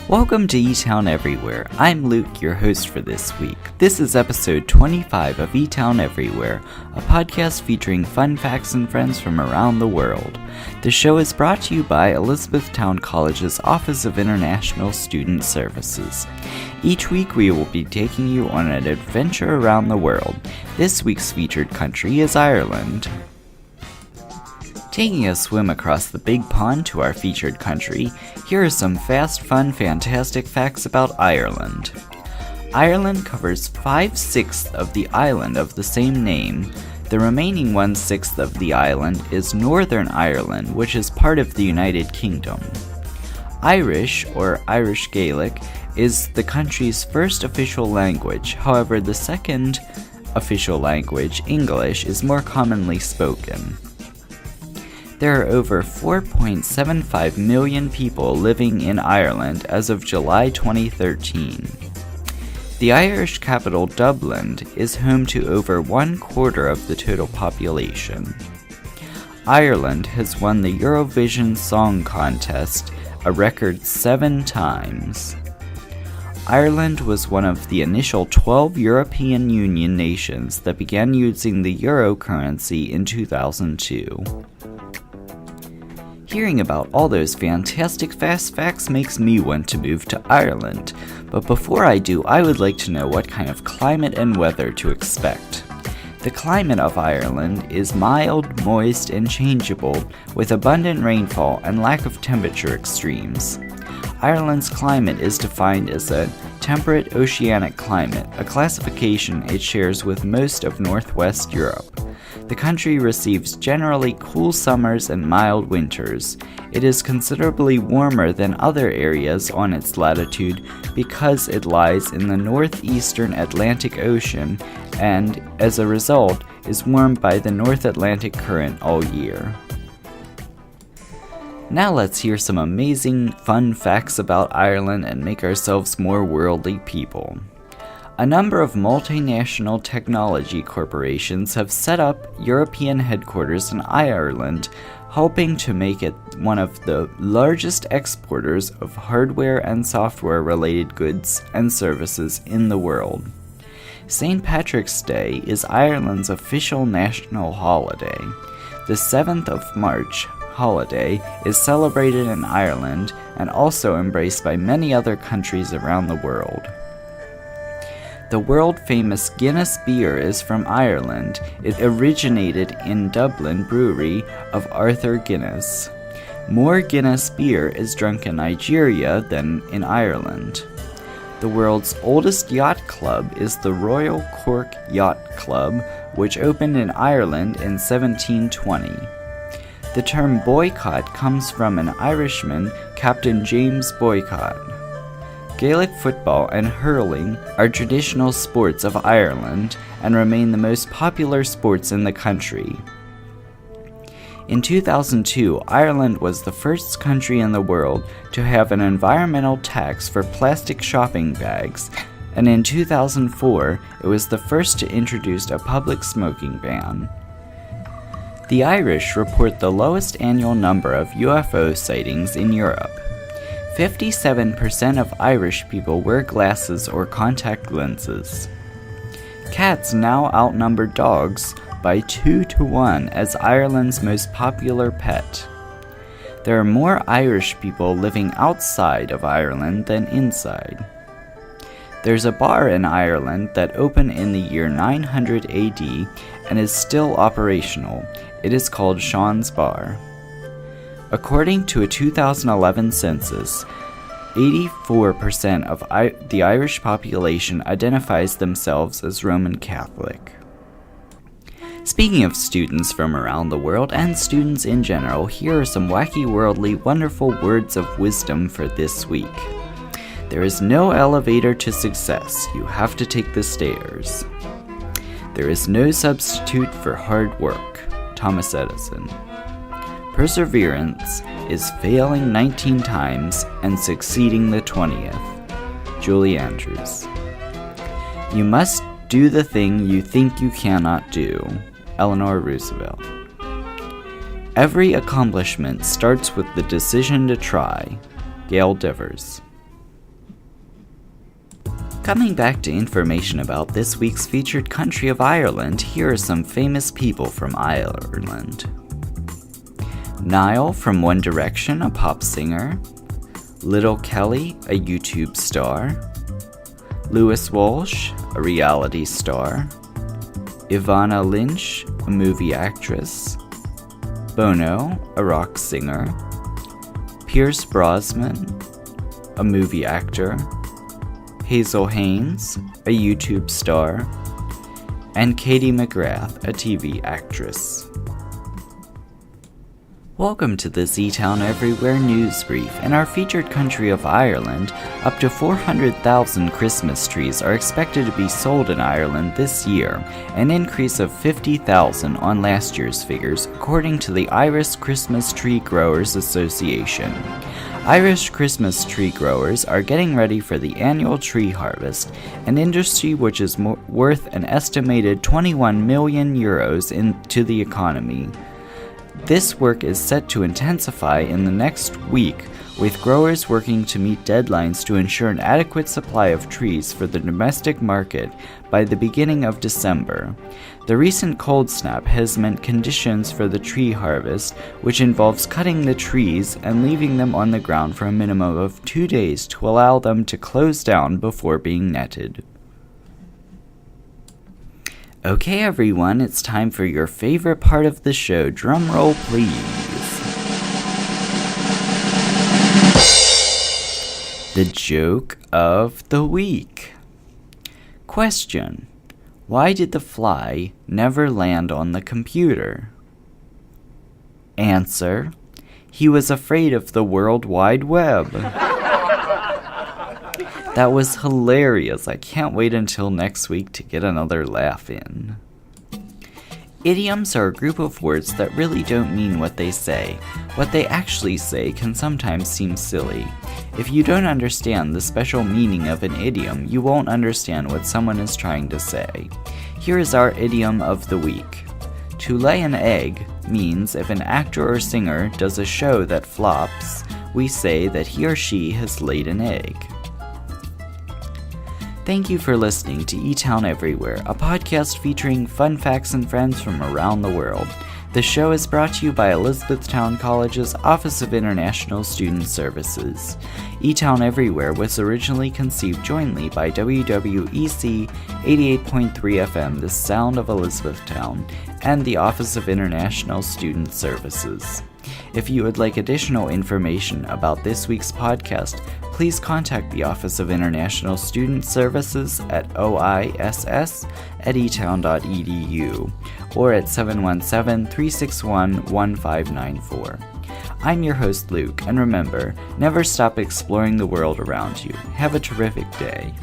Welcome to Etown Everywhere. I'm Luke, your host for this week. This is episode 25 of Etown Everywhere, a podcast featuring fun facts and friends from around the world. The show is brought to you by Elizabethtown College's Office of International Student Services. Each week we will be taking you on an adventure around the world. This week's featured country is Ireland. Taking a swim across the big pond to our featured country, here are some fast, fun, fantastic facts about Ireland. Ireland covers 5/6 of the island of the same name. The remaining 1/6 of the island is Northern Ireland, which is part of the United Kingdom. Irish, or Irish Gaelic, is the country's first official language. However, the second official language, English, is more commonly spoken. There are over 4.75 million people living in Ireland as of July 2013. The Irish capital, Dublin, is home to over 1/4 of the total population. Ireland has won the Eurovision Song Contest a record 7 times. Ireland was one of the initial 12 European Union nations that began using the euro currency in 2002. Hearing about all those fantastic fast facts makes me want to move to Ireland, but before I do, I would like to know what kind of climate and weather to expect. The climate of Ireland is mild, moist, and changeable, with abundant rainfall and lack of temperature extremes. Ireland's climate is defined as a temperate oceanic climate, a classification it shares with most of Northwest Europe. The country receives generally cool summers and mild winters. It is considerably warmer than other areas on its latitude because it lies in the northeastern Atlantic Ocean and, as a result, is warmed by the North Atlantic Current all year. Now let's hear some amazing, fun facts about Ireland and make ourselves more worldly people. A number of multinational technology corporations have set up European headquarters in Ireland, helping to make it one of the largest exporters of hardware and software-related goods and services in the world. St. Patrick's Day is Ireland's official national holiday. The 7th of March holiday is celebrated in Ireland and also embraced by many other countries around the world. The world-famous Guinness beer is from Ireland. It originated in Dublin Brewery of Arthur Guinness. More Guinness beer is drunk in Nigeria than in Ireland. The world's oldest yacht club is the Royal Cork Yacht Club, which opened in Ireland in 1720. The term boycott comes from an Irishman, Captain James Boycott. Gaelic football and hurling are traditional sports of Ireland and remain the most popular sports in the country. In 2002, Ireland was the first country in the world to have an environmental tax for plastic shopping bags, and in 2004, it was the first to introduce a public smoking ban. The Irish report the lowest annual number of UFO sightings in Europe. 57% of Irish people wear glasses or contact lenses. Cats now outnumber dogs by 2-1 as Ireland's most popular pet. There are more Irish people living outside of Ireland than inside. There's a bar in Ireland that opened in the year 900 AD and is still operational. It is called Sean's Bar. According to a 2011 census, 84% of the Irish population identifies themselves as Roman Catholic. Speaking of students from around the world and students in general, here are some wacky, worldly, wonderful words of wisdom for this week. There is no elevator to success. You have to take the stairs. There is no substitute for hard work. Thomas Edison. Perseverance is failing 19 times and succeeding the 20th. Julie Andrews. You must do the thing you think you cannot do. Eleanor Roosevelt. Every accomplishment starts with the decision to try. Gail Devers. Coming back to information about this week's featured country of Ireland, here are some famous people from Ireland. Niall from One Direction, a pop singer. Little Kelly, a YouTube star. Lewis Walsh, a reality star. Ivana Lynch, a movie actress. Bono, a rock singer. Pierce Brosnan, a movie actor. Hazel Haynes, a YouTube star. And Katie McGrath, a TV actress. Welcome to this Etown Everywhere news brief. In our featured country of Ireland, up to 400,000 Christmas trees are expected to be sold in Ireland this year, an increase of 50,000 on last year's figures, according to the Irish Christmas Tree Growers Association. Irish Christmas tree growers are getting ready for the annual tree harvest, an industry which is worth an estimated 21 million euros to the economy. This work is set to intensify in the next week, with growers working to meet deadlines to ensure an adequate supply of trees for the domestic market by the beginning of December. The recent cold snap has meant conditions for the tree harvest, which involves cutting the trees and leaving them on the ground for a minimum of 2 days to allow them to close down before being netted. Okay everyone, it's time for your favorite part of the show. Drum roll please. The joke of the week. Question: why did the fly never land on the computer? Answer: he was afraid of the World Wide Web. That was hilarious. I can't wait until next week to get another laugh in. Idioms are a group of words that really don't mean what they say. What they actually say can sometimes seem silly. If you don't understand the special meaning of an idiom, you won't understand what someone is trying to say. Here is our idiom of the week. To lay an egg means if an actor or singer does a show that flops, we say that he or she has laid an egg. Thank you for listening to Etown Everywhere, a podcast featuring fun facts and friends from around the world. The show is brought to you by Elizabethtown College's Office of International Student Services. Etown Everywhere was originally conceived jointly by WWEC 88.3 FM, The Sound of Elizabethtown, and the Office of International Student Services. If you would like additional information about this week's podcast, please contact the Office of International Student Services at oiss@etown.edu or at 717-361-1594. I'm your host, Luke, and remember, never stop exploring the world around you. Have a terrific day.